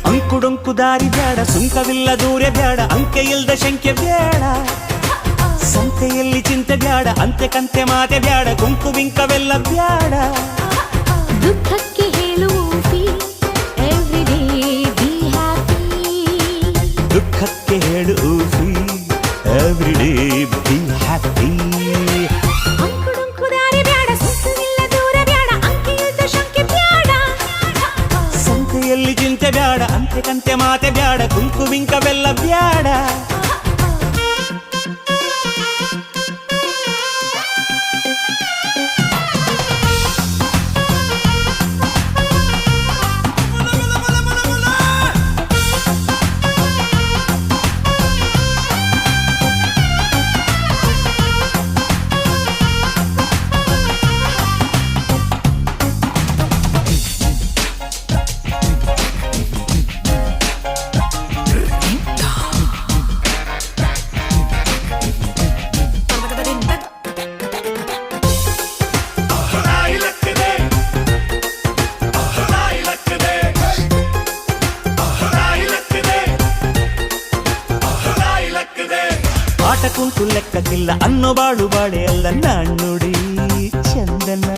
ಅಂಕುಡೊಂಕು ದಾರಿ ಬ್ಯಾಡ, ಸುಂಕವಿಲ್ಲ ದೂರ ಬ್ಯಾಡ, ಅಂಕೆ ಇಲ್ದ ಶಂಕೆ ಬ್ಯಾಡ. ಸಂತೆಯಲ್ಲಿ ಚಿಂತೆ ಬ್ಯಾಡ, ಅಂತೆ ಕಂತೆ ಮಾತೆ ಬ್ಯಾಡ, ಕುಂಕು ಬಿಂಕವೆಲ್ಲ ಬ್ಯಾಡ. ದುಃಖಕ್ಕೆ ಹೇಳು ಎವ್ರಿಡೇ ಬಿ ಹ್ಯಾಪಿ. ದುಃಖಕ್ಕೆ ಹೇಳು ಎವ್ರಿಡೇ ಬಿ ಹ್ಯಾಪಿ. ಅಂಕುಡೊಂಕು ದಾರಿ ಬ್ಯಾಡ, ಸುಂಕವಿಲ್ಲ ದೂರ ಬ್ಯಾಡ, ಅಂಕೆ ಇಲ್ದ ಶಂಕೆ ಬ್ಯಾಡ. ಸಂತೆಯಲ್ಲಿ ಚಿಂತೆ ಬ್ಯಾಡ, ಅಂತೆ ಕಂತೆ ಮಾತೆ ಬ್ಯಾಡ, ಕುಂಕು ಬಿಂಕವೆಲ್ಲ ಬ್ಯಾಡ. ಆಟ ಕುಂಟು ಲೆಕ್ಕಕ್ಕಿಲ್ಲ ಅನ್ನೋ ಬಾಳು ಬಾಳೆ ಅಲ್ಲ ನಾಣ್ಣುಡಿ ಚಂದನ.